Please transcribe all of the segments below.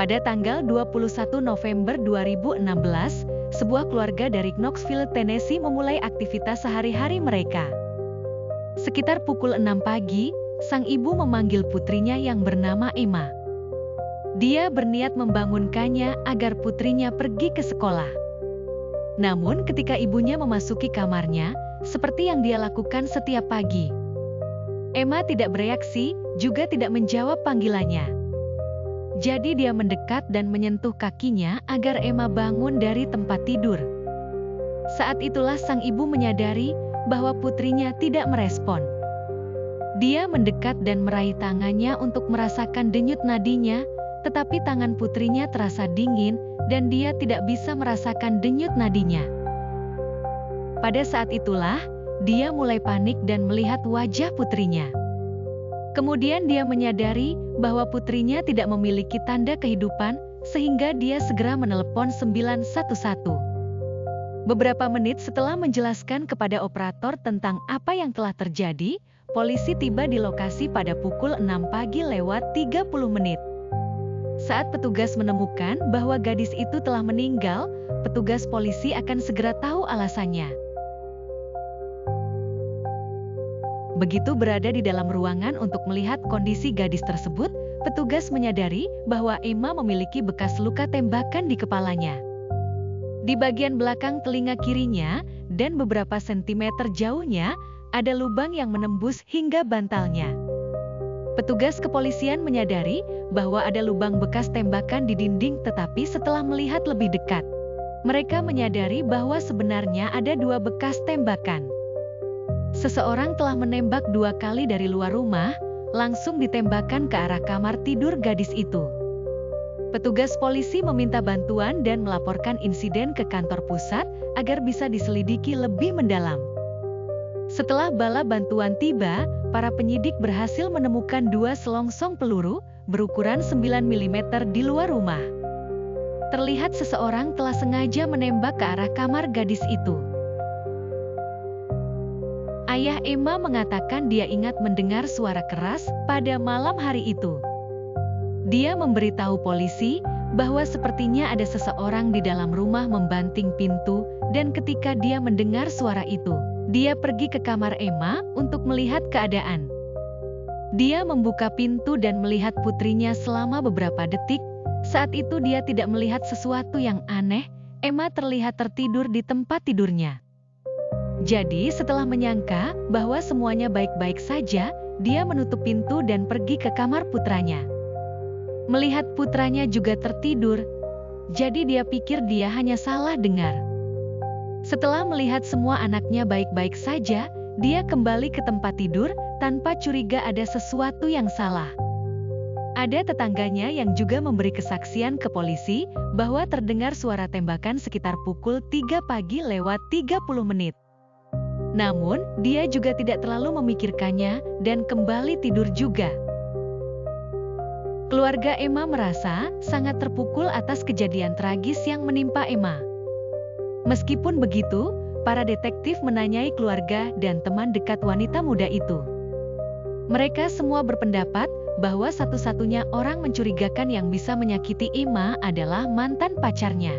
Pada tanggal 21 November 2016, sebuah keluarga dari Knoxville, Tennessee memulai aktivitas sehari-hari mereka. Sekitar pukul 6 pagi, sang ibu memanggil putrinya yang bernama Emma. Dia berniat membangunkannya agar putrinya pergi ke sekolah. Namun ketika ibunya memasuki kamarnya, seperti yang dia lakukan setiap pagi, Emma tidak bereaksi, juga tidak menjawab panggilannya. Jadi dia mendekat dan menyentuh kakinya agar Emma bangun dari tempat tidur. Saat itulah sang ibu menyadari bahwa putrinya tidak merespon. Dia mendekat dan meraih tangannya untuk merasakan denyut nadinya, tetapi tangan putrinya terasa dingin dan dia tidak bisa merasakan denyut nadinya. Pada saat itulah, dia mulai panik dan melihat wajah putrinya. Kemudian dia menyadari bahwa putrinya tidak memiliki tanda kehidupan, sehingga dia segera menelepon 911. Beberapa menit setelah menjelaskan kepada operator tentang apa yang telah terjadi, polisi tiba di lokasi pada pukul 6 pagi lewat 30 menit. Saat petugas menemukan bahwa gadis itu telah meninggal, petugas polisi akan segera tahu alasannya. Begitu berada di dalam ruangan untuk melihat kondisi gadis tersebut, petugas menyadari bahwa Emma memiliki bekas luka tembakan di kepalanya. Di bagian belakang telinga kirinya dan beberapa sentimeter jauhnya, ada lubang yang menembus hingga bantalnya. Petugas kepolisian menyadari bahwa ada lubang bekas tembakan di dinding, tetapi setelah melihat lebih dekat, mereka menyadari bahwa sebenarnya ada 2 bekas tembakan. Seseorang telah menembak 2 kali dari luar rumah, langsung ditembakkan ke arah kamar tidur gadis itu. Petugas polisi meminta bantuan dan melaporkan insiden ke kantor pusat agar bisa diselidiki lebih mendalam. Setelah bala bantuan tiba, para penyidik berhasil menemukan 2 selongsong peluru berukuran 9 mm di luar rumah. Terlihat seseorang telah sengaja menembak ke arah kamar gadis itu. Ayah Emma mengatakan dia ingat mendengar suara keras pada malam hari itu. Dia memberitahu polisi bahwa sepertinya ada seseorang di dalam rumah membanting pintu, dan ketika dia mendengar suara itu, dia pergi ke kamar Emma untuk melihat keadaan. Dia membuka pintu dan melihat putrinya selama beberapa detik. Saat itu dia tidak melihat sesuatu yang aneh, Emma terlihat tertidur di tempat tidurnya. Jadi setelah menyangka bahwa semuanya baik-baik saja, dia menutup pintu dan pergi ke kamar putranya. Melihat putranya juga tertidur, jadi dia pikir dia hanya salah dengar. Setelah melihat semua anaknya baik-baik saja, dia kembali ke tempat tidur tanpa curiga ada sesuatu yang salah. Ada tetangganya yang juga memberi kesaksian ke polisi bahwa terdengar suara tembakan sekitar pukul 3 pagi lewat 30 menit. Namun, dia juga tidak terlalu memikirkannya dan kembali tidur juga. Keluarga Emma merasa sangat terpukul atas kejadian tragis yang menimpa Emma. Meskipun begitu, para detektif menanyai keluarga dan teman dekat wanita muda itu. Mereka semua berpendapat bahwa satu-satunya orang mencurigakan yang bisa menyakiti Emma adalah mantan pacarnya.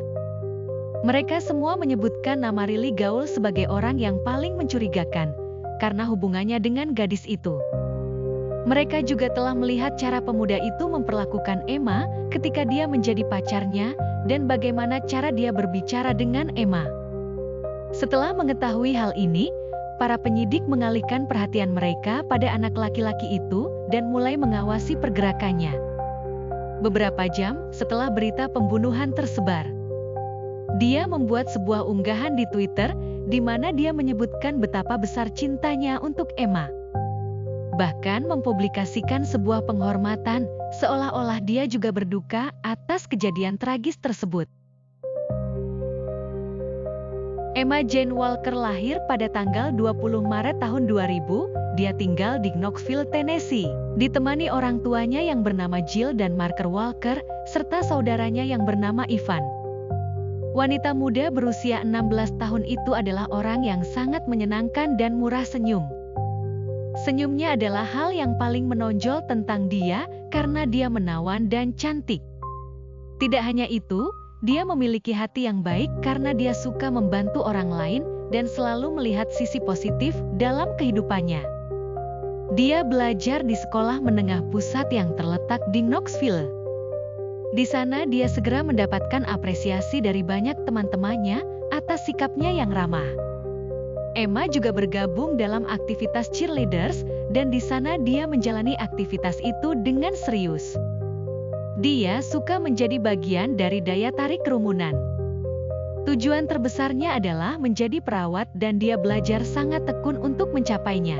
Mereka semua menyebutkan nama Riley Gaul sebagai orang yang paling mencurigakan, karena hubungannya dengan gadis itu. Mereka juga telah melihat cara pemuda itu memperlakukan Emma ketika dia menjadi pacarnya, dan bagaimana cara dia berbicara dengan Emma. Setelah mengetahui hal ini, para penyidik mengalihkan perhatian mereka pada anak laki-laki itu dan mulai mengawasi pergerakannya. Beberapa jam setelah berita pembunuhan tersebar, dia membuat sebuah unggahan di Twitter di mana dia menyebutkan betapa besar cintanya untuk Emma. Bahkan mempublikasikan sebuah penghormatan, seolah-olah dia juga berduka atas kejadian tragis tersebut. Emma Jane Walker lahir pada tanggal 20 Maret tahun 2000, dia tinggal di Knoxville, Tennessee, ditemani orang tuanya yang bernama Jill dan Marker Walker, serta saudaranya yang bernama Ivan. Wanita muda berusia 16 tahun itu adalah orang yang sangat menyenangkan dan murah senyum. Senyumnya adalah hal yang paling menonjol tentang dia karena dia menawan dan cantik. Tidak hanya itu, dia memiliki hati yang baik karena dia suka membantu orang lain dan selalu melihat sisi positif dalam kehidupannya. Dia belajar di sekolah menengah pusat yang terletak di Knoxville. Di sana dia segera mendapatkan apresiasi dari banyak teman-temannya atas sikapnya yang ramah. Emma juga bergabung dalam aktivitas cheerleaders dan di sana dia menjalani aktivitas itu dengan serius. Dia suka menjadi bagian dari daya tarik kerumunan. Tujuan terbesarnya adalah menjadi perawat dan dia belajar sangat tekun untuk mencapainya.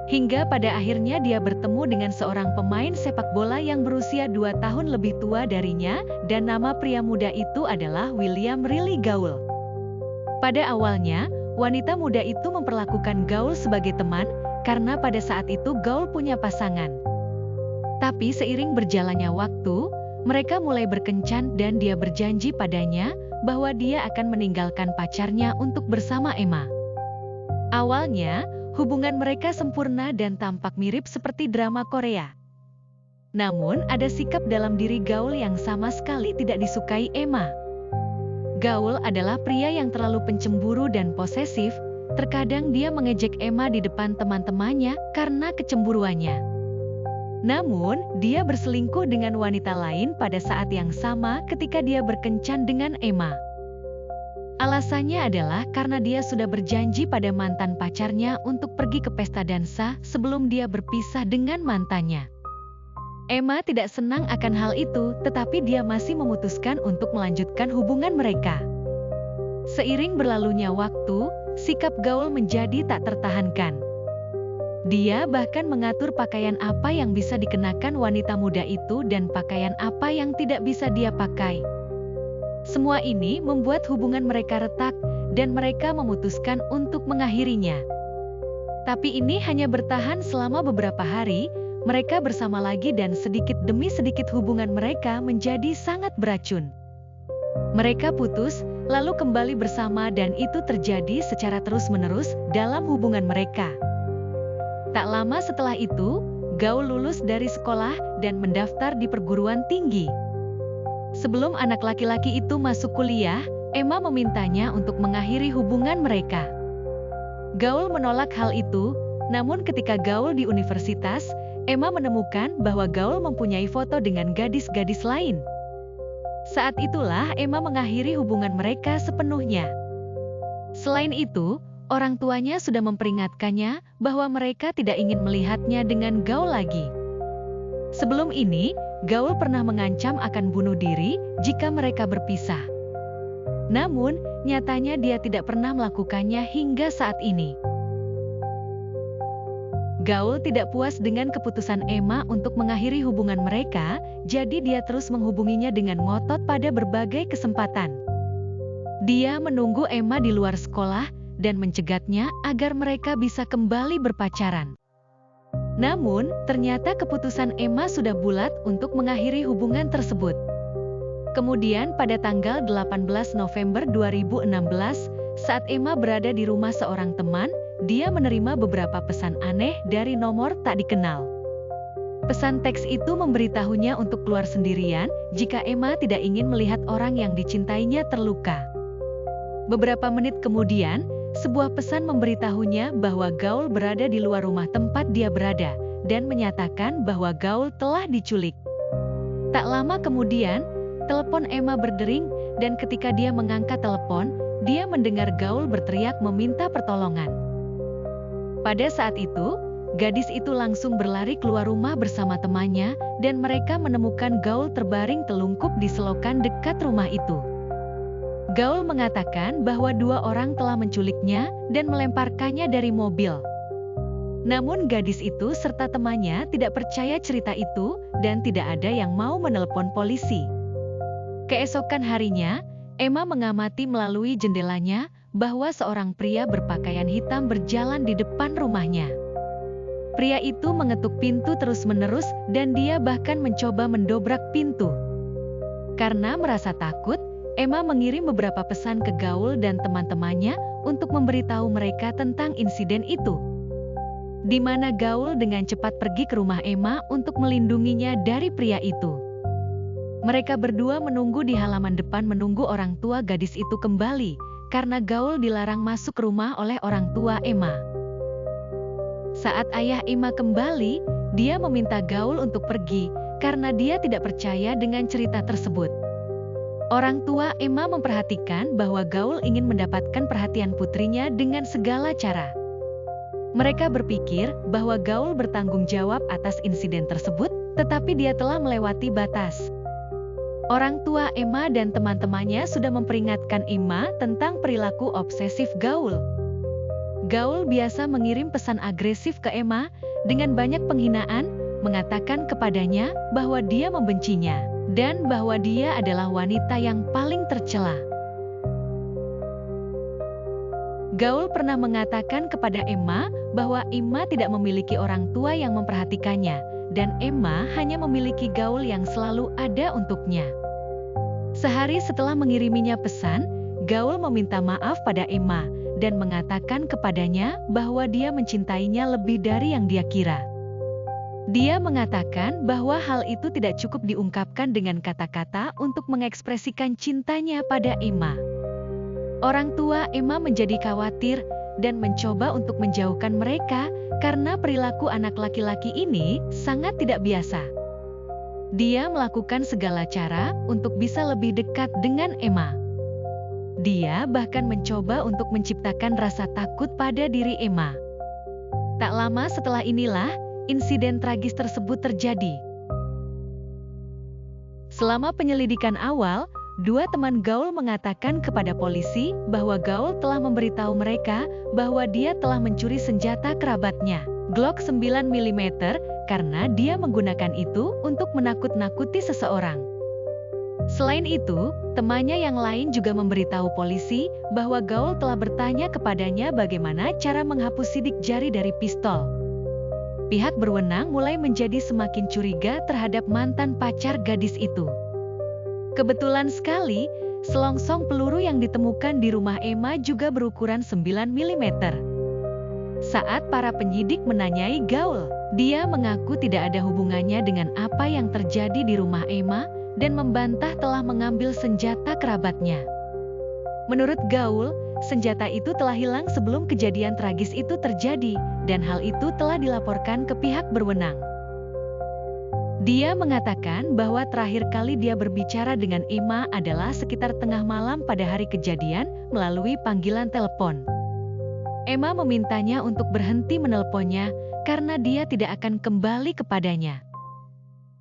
Hingga pada akhirnya dia bertemu dengan seorang pemain sepak bola yang berusia 2 tahun lebih tua darinya dan nama pria muda itu adalah William Riley Gaul. Pada awalnya, wanita muda itu memperlakukan Gaul sebagai teman karena pada saat itu Gaul punya pasangan. Tapi seiring berjalannya waktu, mereka mulai berkencan dan dia berjanji padanya bahwa dia akan meninggalkan pacarnya untuk bersama Emma. Awalnya, hubungan mereka sempurna dan tampak mirip seperti drama Korea. Namun, ada sikap dalam diri Gaul yang sama sekali tidak disukai Emma. Gaul adalah pria yang terlalu pencemburu dan posesif, terkadang dia mengejek Emma di depan teman-temannya karena kecemburuannya. Namun, dia berselingkuh dengan wanita lain pada saat yang sama ketika dia berkencan dengan Emma. Alasannya adalah karena dia sudah berjanji pada mantan pacarnya untuk pergi ke pesta dansa sebelum dia berpisah dengan mantannya. Emma tidak senang akan hal itu, tetapi dia masih memutuskan untuk melanjutkan hubungan mereka. Seiring berlalunya waktu, sikap Gaul menjadi tak tertahankan. Dia bahkan mengatur pakaian apa yang bisa dikenakan wanita muda itu dan pakaian apa yang tidak bisa dia pakai. Semua ini membuat hubungan mereka retak dan mereka memutuskan untuk mengakhirinya. Tapi ini hanya bertahan selama beberapa hari, mereka bersama lagi dan sedikit demi sedikit hubungan mereka menjadi sangat beracun. Mereka putus, lalu kembali bersama dan itu terjadi secara terus-menerus dalam hubungan mereka. Tak lama setelah itu, Gaul lulus dari sekolah dan mendaftar di perguruan tinggi. Sebelum anak laki-laki itu masuk kuliah, Emma memintanya untuk mengakhiri hubungan mereka. Gaul menolak hal itu, namun ketika Gaul di universitas, Emma menemukan bahwa Gaul mempunyai foto dengan gadis-gadis lain. Saat itulah Emma mengakhiri hubungan mereka sepenuhnya. Selain itu, orang tuanya sudah memperingatkannya bahwa mereka tidak ingin melihatnya dengan Gaul lagi. Sebelum ini, Gaul pernah mengancam akan bunuh diri jika mereka berpisah. Namun, nyatanya dia tidak pernah melakukannya hingga saat ini. Gaul tidak puas dengan keputusan Emma untuk mengakhiri hubungan mereka, jadi dia terus menghubunginya dengan ngotot pada berbagai kesempatan. Dia menunggu Emma di luar sekolah dan mencegatnya agar mereka bisa kembali berpacaran. Namun, ternyata keputusan Emma sudah bulat untuk mengakhiri hubungan tersebut. Kemudian pada tanggal 18 November 2016, saat Emma berada di rumah seorang teman, dia menerima beberapa pesan aneh dari nomor tak dikenal. Pesan teks itu memberitahunya untuk keluar sendirian jika Emma tidak ingin melihat orang yang dicintainya terluka. Beberapa menit kemudian, sebuah pesan memberitahunya bahwa Gaul berada di luar rumah tempat dia berada, dan menyatakan bahwa Gaul telah diculik. Tak lama kemudian, telepon Emma berdering, dan ketika dia mengangkat telepon, dia mendengar Gaul berteriak meminta pertolongan. Pada saat itu, gadis itu langsung berlari keluar rumah bersama temannya, dan mereka menemukan Gaul terbaring telungkup di selokan dekat rumah itu. Gaul mengatakan bahwa 2 orang telah menculiknya dan melemparkannya dari mobil. Namun gadis itu serta temannya tidak percaya cerita itu dan tidak ada yang mau menelpon polisi. Keesokan harinya, Emma mengamati melalui jendelanya bahwa seorang pria berpakaian hitam berjalan di depan rumahnya. Pria itu mengetuk pintu terus-menerus dan dia bahkan mencoba mendobrak pintu. Karena merasa takut, Emma mengirim beberapa pesan ke Gaul dan teman-temannya untuk memberitahu mereka tentang insiden itu. Di mana Gaul dengan cepat pergi ke rumah Emma untuk melindunginya dari pria itu. Mereka berdua menunggu di halaman depan menunggu orang tua gadis itu kembali, karena Gaul dilarang masuk rumah oleh orang tua Emma. Saat ayah Emma kembali, dia meminta Gaul untuk pergi, karena dia tidak percaya dengan cerita tersebut. Orang tua Emma memperhatikan bahwa Gaul ingin mendapatkan perhatian putrinya dengan segala cara. Mereka berpikir bahwa Gaul bertanggung jawab atas insiden tersebut, tetapi dia telah melewati batas. Orang tua Emma dan teman-temannya sudah memperingatkan Emma tentang perilaku obsesif Gaul. Gaul biasa mengirim pesan agresif ke Emma dengan banyak penghinaan, mengatakan kepadanya bahwa dia membencinya dan bahwa dia adalah wanita yang paling tercela. Gaul pernah mengatakan kepada Emma bahwa Emma tidak memiliki orang tua yang memperhatikannya, dan Emma hanya memiliki Gaul yang selalu ada untuknya. Sehari setelah mengiriminya pesan, Gaul meminta maaf pada Emma dan mengatakan kepadanya bahwa dia mencintainya lebih dari yang dia kira. Dia mengatakan bahwa hal itu tidak cukup diungkapkan dengan kata-kata untuk mengekspresikan cintanya pada Emma. Orang tua Emma menjadi khawatir dan mencoba untuk menjauhkan mereka karena perilaku anak laki-laki ini sangat tidak biasa. Dia melakukan segala cara untuk bisa lebih dekat dengan Emma. Dia bahkan mencoba untuk menciptakan rasa takut pada diri Emma. Tak lama setelah inilah, insiden tragis tersebut terjadi. Selama penyelidikan awal, dua teman Gaul mengatakan kepada polisi bahwa Gaul telah memberitahu mereka bahwa dia telah mencuri senjata kerabatnya, Glock 9 mm, karena dia menggunakan itu untuk menakut-nakuti seseorang. Selain itu, temannya yang lain juga memberitahu polisi bahwa Gaul telah bertanya kepadanya bagaimana cara menghapus sidik jari dari pistol. Pihak berwenang mulai menjadi semakin curiga terhadap mantan pacar gadis itu. Kebetulan sekali, selongsong peluru yang ditemukan di rumah Emma juga berukuran 9 mm. Saat para penyidik menanyai Gaul, dia mengaku tidak ada hubungannya dengan apa yang terjadi di rumah Emma dan membantah telah mengambil senjata kerabatnya. Menurut Gaul, senjata itu telah hilang sebelum kejadian tragis itu terjadi, dan hal itu telah dilaporkan ke pihak berwenang. Dia mengatakan bahwa terakhir kali dia berbicara dengan Emma adalah sekitar tengah malam pada hari kejadian melalui panggilan telepon. Emma memintanya untuk berhenti menelponnya karena dia tidak akan kembali kepadanya.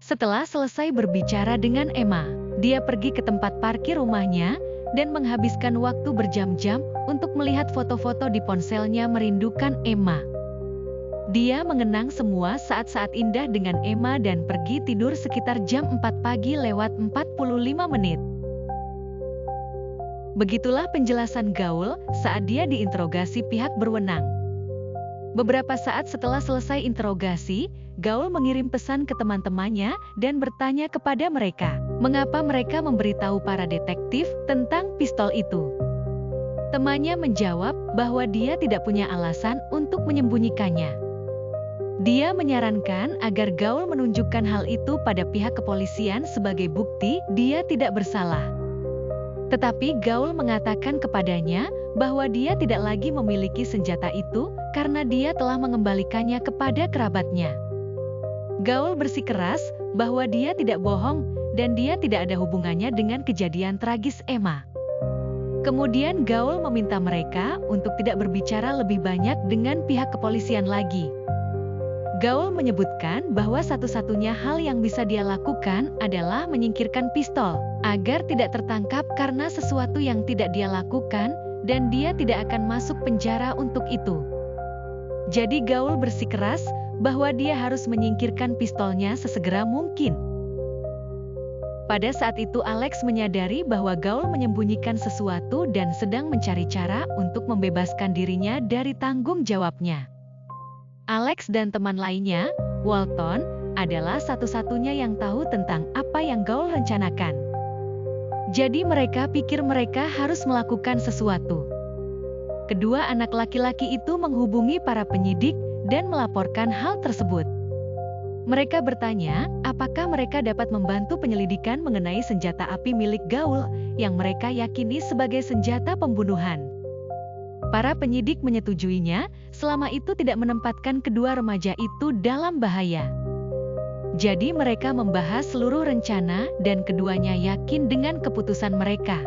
Setelah selesai berbicara dengan Emma, dia pergi ke tempat parkir rumahnya dan menghabiskan waktu berjam-jam untuk melihat foto-foto di ponselnya merindukan Emma. Dia mengenang semua saat-saat indah dengan Emma dan pergi tidur sekitar jam 4 pagi lewat 45 menit. Begitulah penjelasan Gaul saat dia diinterogasi pihak berwenang. Beberapa saat setelah selesai interogasi, Gaul mengirim pesan ke teman-temannya dan bertanya kepada mereka, mengapa mereka memberitahu para detektif tentang pistol itu. Temannya menjawab bahwa dia tidak punya alasan untuk menyembunyikannya. Dia menyarankan agar Gaul menunjukkan hal itu pada pihak kepolisian sebagai bukti dia tidak bersalah. Tetapi Gaul mengatakan kepadanya bahwa dia tidak lagi memiliki senjata itu karena dia telah mengembalikannya kepada kerabatnya. Gaul bersikeras bahwa dia tidak bohong dan dia tidak ada hubungannya dengan kejadian tragis Emma. Kemudian Gaul meminta mereka untuk tidak berbicara lebih banyak dengan pihak kepolisian lagi. Gaul menyebutkan bahwa satu-satunya hal yang bisa dia lakukan adalah menyingkirkan pistol, agar tidak tertangkap karena sesuatu yang tidak dia lakukan, dan dia tidak akan masuk penjara untuk itu. Jadi Gaul bersikeras bahwa dia harus menyingkirkan pistolnya sesegera mungkin. Pada saat itu Alex menyadari bahwa Gaul menyembunyikan sesuatu dan sedang mencari cara untuk membebaskan dirinya dari tanggung jawabnya. Alex dan teman lainnya, Walton, adalah satu-satunya yang tahu tentang apa yang Gaul rencanakan. Jadi mereka pikir mereka harus melakukan sesuatu. Kedua anak laki-laki itu menghubungi para penyidik dan melaporkan hal tersebut. Mereka bertanya, apakah mereka dapat membantu penyelidikan mengenai senjata api milik Gaul yang mereka yakini sebagai senjata pembunuhan. Para penyidik menyetujuinya, selama itu tidak menempatkan kedua remaja itu dalam bahaya. Jadi mereka membahas seluruh rencana dan keduanya yakin dengan keputusan mereka.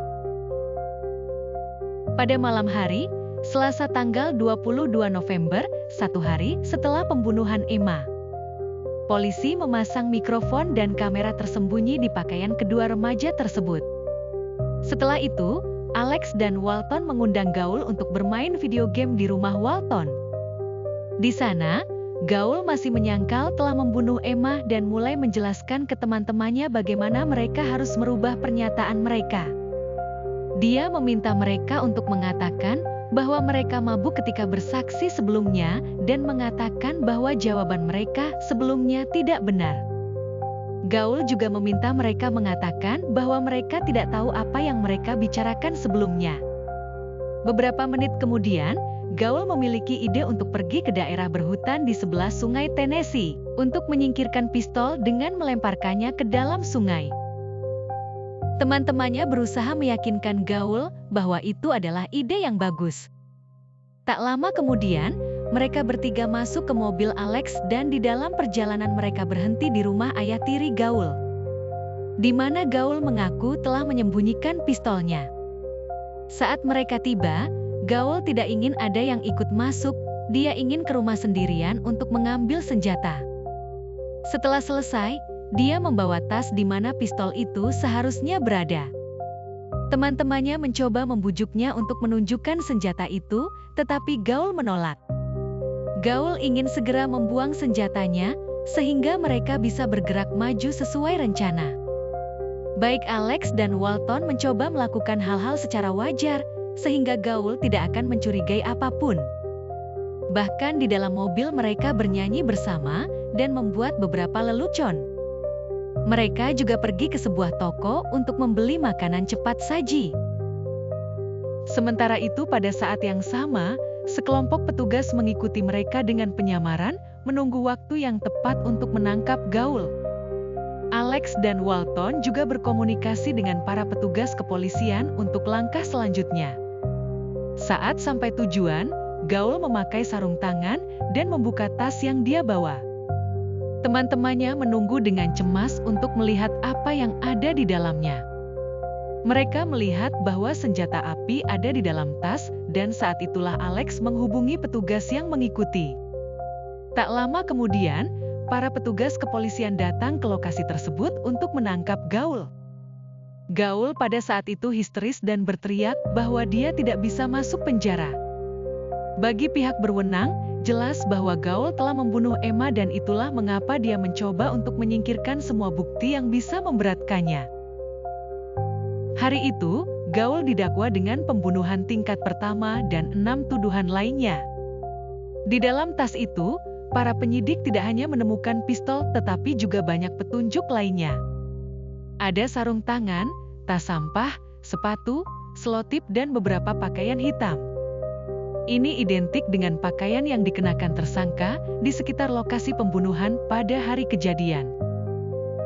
Pada malam hari, Selasa tanggal 22 November, satu hari setelah pembunuhan Emma, polisi memasang mikrofon dan kamera tersembunyi di pakaian kedua remaja tersebut. Setelah itu, Alex dan Walton mengundang Gaul untuk bermain video game di rumah Walton. Di sana, Gaul masih menyangkal telah membunuh Emma dan mulai menjelaskan ke teman-temannya bagaimana mereka harus merubah pernyataan mereka. Dia meminta mereka untuk mengatakan bahwa mereka mabuk ketika bersaksi sebelumnya dan mengatakan bahwa jawaban mereka sebelumnya tidak benar. Gaul juga meminta mereka mengatakan bahwa mereka tidak tahu apa yang mereka bicarakan sebelumnya. Beberapa menit kemudian, Gaul memiliki ide untuk pergi ke daerah berhutan di sebelah sungai Tennessee untuk menyingkirkan pistol dengan melemparkannya ke dalam sungai. Teman-temannya berusaha meyakinkan Gaul bahwa itu adalah ide yang bagus. Tak lama kemudian, mereka bertiga masuk ke mobil Alex dan di dalam perjalanan mereka berhenti di rumah ayah tiri Gaul, di mana Gaul mengaku telah menyembunyikan pistolnya. Saat mereka tiba, Gaul tidak ingin ada yang ikut masuk, dia ingin ke rumah sendirian untuk mengambil senjata. Setelah selesai, dia membawa tas di mana pistol itu seharusnya berada. Teman-temannya mencoba membujuknya untuk menunjukkan senjata itu, tetapi Gaul menolak. Gaul ingin segera membuang senjatanya, sehingga mereka bisa bergerak maju sesuai rencana. Baik Alex dan Walton mencoba melakukan hal-hal secara wajar, sehingga Gaul tidak akan mencurigai apapun. Bahkan di dalam mobil mereka bernyanyi bersama dan membuat beberapa lelucon. Mereka juga pergi ke sebuah toko untuk membeli makanan cepat saji. Sementara itu pada saat yang sama, sekelompok petugas mengikuti mereka dengan penyamaran, menunggu waktu yang tepat untuk menangkap Gaul. Alex dan Walton juga berkomunikasi dengan para petugas kepolisian untuk langkah selanjutnya. Saat sampai tujuan, Gaul memakai sarung tangan dan membuka tas yang dia bawa. Teman-temannya menunggu dengan cemas untuk melihat apa yang ada di dalamnya. Mereka melihat bahwa senjata api ada di dalam tas, dan saat itulah Alex menghubungi petugas yang mengikuti. Tak lama kemudian, para petugas kepolisian datang ke lokasi tersebut untuk menangkap Gaul. Gaul pada saat itu histeris dan berteriak bahwa dia tidak bisa masuk penjara. Bagi pihak berwenang, jelas bahwa Gaul telah membunuh Emma dan itulah mengapa dia mencoba untuk menyingkirkan semua bukti yang bisa memberatkannya. Hari itu, Gaul didakwa dengan pembunuhan tingkat pertama dan 6 tuduhan lainnya. Di dalam tas itu, para penyidik tidak hanya menemukan pistol tetapi juga banyak petunjuk lainnya. Ada sarung tangan, tas sampah, sepatu, selotip dan beberapa pakaian hitam. Ini identik dengan pakaian yang dikenakan tersangka di sekitar lokasi pembunuhan pada hari kejadian.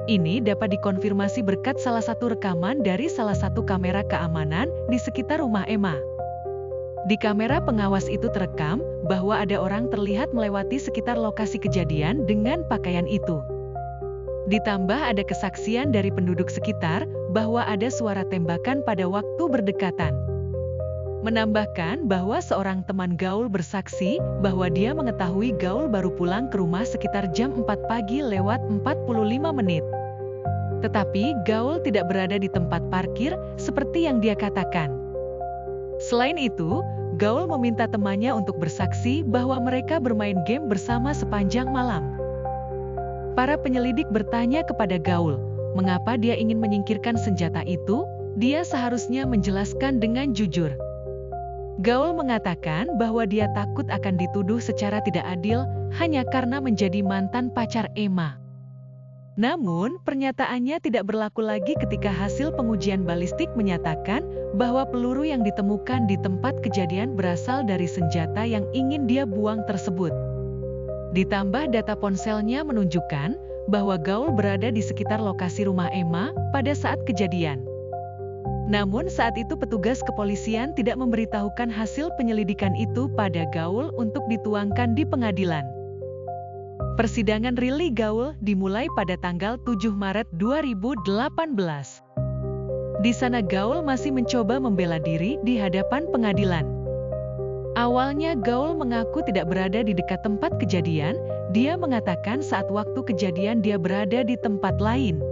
Ini dapat dikonfirmasi berkat salah satu rekaman dari salah satu kamera keamanan di sekitar rumah Emma. Di kamera pengawas itu terekam bahwa ada orang terlihat melewati sekitar lokasi kejadian dengan pakaian itu. Ditambah ada kesaksian dari penduduk sekitar bahwa ada suara tembakan pada waktu berdekatan. Menambahkan bahwa seorang teman Gaul bersaksi bahwa dia mengetahui Gaul baru pulang ke rumah sekitar jam 4 pagi lewat 45 menit. Tetapi Gaul tidak berada di tempat parkir seperti yang dia katakan. Selain itu, Gaul meminta temannya untuk bersaksi bahwa mereka bermain game bersama sepanjang malam. Para penyelidik bertanya kepada Gaul, mengapa dia ingin menyingkirkan senjata itu? Dia seharusnya menjelaskan dengan jujur. Gaul mengatakan bahwa dia takut akan dituduh secara tidak adil hanya karena menjadi mantan pacar Emma. Namun, pernyataannya tidak berlaku lagi ketika hasil pengujian balistik menyatakan bahwa peluru yang ditemukan di tempat kejadian berasal dari senjata yang ingin dia buang tersebut. Ditambah data ponselnya menunjukkan bahwa Gaul berada di sekitar lokasi rumah Emma pada saat kejadian. Namun saat itu petugas kepolisian tidak memberitahukan hasil penyelidikan itu pada Gaul untuk dituangkan di pengadilan. Persidangan Rilly Gaul dimulai pada tanggal 7 Maret 2018. Di sana Gaul masih mencoba membela diri di hadapan pengadilan. Awalnya Gaul mengaku tidak berada di dekat tempat kejadian, dia mengatakan saat waktu kejadian dia berada di tempat lain.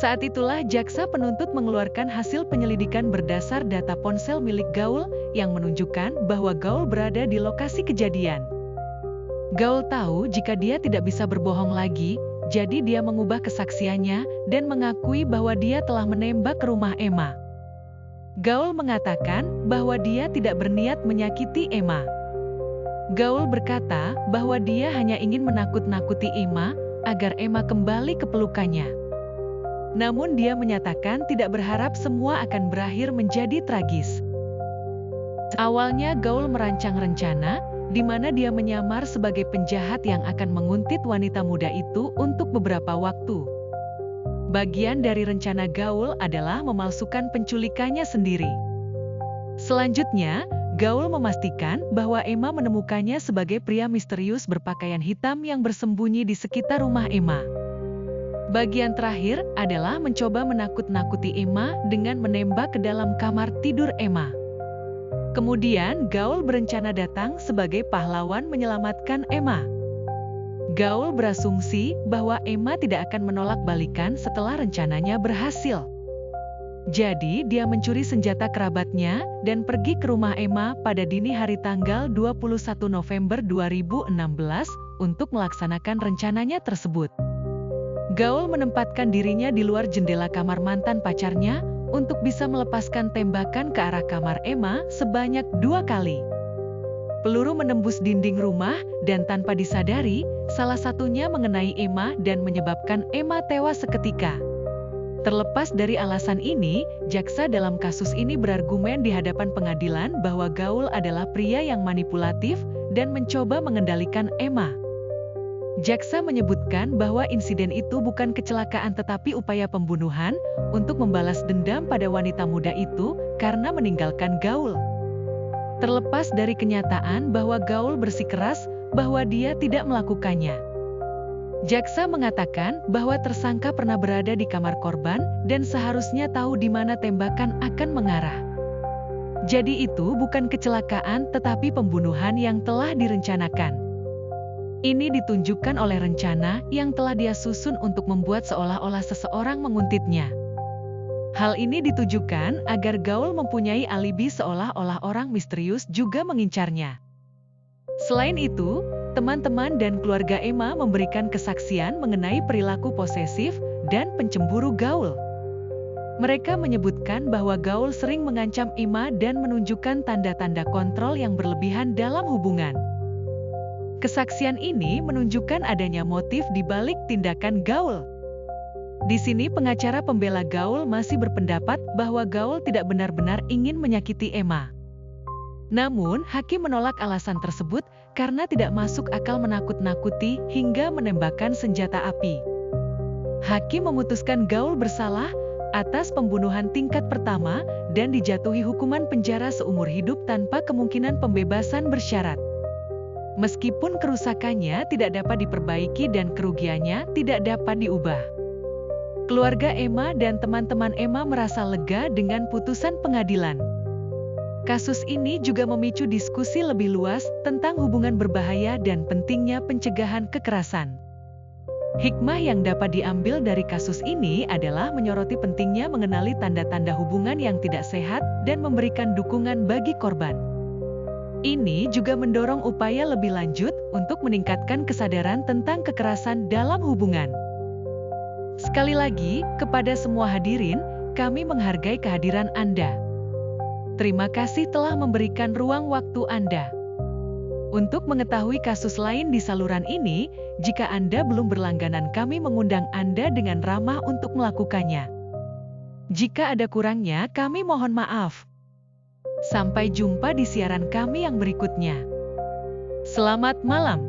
Saat itulah jaksa penuntut mengeluarkan hasil penyelidikan berdasar data ponsel milik Gaul yang menunjukkan bahwa Gaul berada di lokasi kejadian. Gaul tahu jika dia tidak bisa berbohong lagi, jadi dia mengubah kesaksiannya dan mengakui bahwa dia telah menembak ke rumah Emma. Gaul mengatakan bahwa dia tidak berniat menyakiti Emma. Gaul berkata bahwa dia hanya ingin menakut-nakuti Emma agar Emma kembali ke pelukannya. Namun dia menyatakan tidak berharap semua akan berakhir menjadi tragis. Awalnya Gaul merancang rencana di mana dia menyamar sebagai penjahat yang akan menguntit wanita muda itu untuk beberapa waktu. Bagian dari rencana Gaul adalah memalsukan penculikannya sendiri. Selanjutnya, Gaul memastikan bahwa Emma menemukannya sebagai pria misterius berpakaian hitam yang bersembunyi di sekitar rumah Emma. Bagian terakhir adalah mencoba menakut-nakuti Emma dengan menembak ke dalam kamar tidur Emma. Kemudian Gaul berencana datang sebagai pahlawan menyelamatkan Emma. Gaul berasumsi bahwa Emma tidak akan menolak balikan setelah rencananya berhasil. Jadi dia mencuri senjata kerabatnya dan pergi ke rumah Emma pada dini hari tanggal 21 November 2016 untuk melaksanakan rencananya tersebut. Gaul menempatkan dirinya di luar jendela kamar mantan pacarnya untuk bisa melepaskan tembakan ke arah kamar Emma sebanyak 2 kali. Peluru menembus dinding rumah dan tanpa disadari, salah satunya mengenai Emma dan menyebabkan Emma tewas seketika. Terlepas dari alasan ini, jaksa dalam kasus ini berargumen di hadapan pengadilan bahwa Gaul adalah pria yang manipulatif dan mencoba mengendalikan Emma. Jaksa menyebutkan bahwa insiden itu bukan kecelakaan tetapi upaya pembunuhan untuk membalas dendam pada wanita muda itu karena meninggalkan Gaul. Terlepas dari kenyataan bahwa Gaul bersikeras bahwa dia tidak melakukannya. Jaksa mengatakan bahwa tersangka pernah berada di kamar korban dan seharusnya tahu di mana tembakan akan mengarah. Jadi itu bukan kecelakaan tetapi pembunuhan yang telah direncanakan. Ini ditunjukkan oleh rencana yang telah dia susun untuk membuat seolah-olah seseorang menguntitnya. Hal ini ditujukan agar Gaul mempunyai alibi seolah-olah orang misterius juga mengincarnya. Selain itu, teman-teman dan keluarga Emma memberikan kesaksian mengenai perilaku posesif dan pencemburu Gaul. Mereka menyebutkan bahwa Gaul sering mengancam Emma dan menunjukkan tanda-tanda kontrol yang berlebihan dalam hubungan. Kesaksian ini menunjukkan adanya motif di balik tindakan Gaul. Di sini pengacara pembela Gaul masih berpendapat bahwa Gaul tidak benar-benar ingin menyakiti Emma. Namun, hakim menolak alasan tersebut karena tidak masuk akal menakut-nakuti hingga menembakkan senjata api. Hakim memutuskan Gaul bersalah atas pembunuhan tingkat pertama dan dijatuhi hukuman penjara seumur hidup tanpa kemungkinan pembebasan bersyarat. Meskipun kerusakannya tidak dapat diperbaiki dan kerugiannya tidak dapat diubah. Keluarga Emma dan teman-teman Emma merasa lega dengan putusan pengadilan. Kasus ini juga memicu diskusi lebih luas tentang hubungan berbahaya dan pentingnya pencegahan kekerasan. Hikmah yang dapat diambil dari kasus ini adalah menyoroti pentingnya mengenali tanda-tanda hubungan yang tidak sehat dan memberikan dukungan bagi korban. Ini juga mendorong upaya lebih lanjut untuk meningkatkan kesadaran tentang kekerasan dalam hubungan. Sekali lagi, kepada semua hadirin, kami menghargai kehadiran Anda. Terima kasih telah memberikan ruang waktu Anda. Untuk mengetahui kasus lain di saluran ini, jika Anda belum berlangganan, kami mengundang Anda dengan ramah untuk melakukannya. Jika ada kurangnya, kami mohon maaf. Sampai jumpa di siaran kami yang berikutnya. Selamat malam.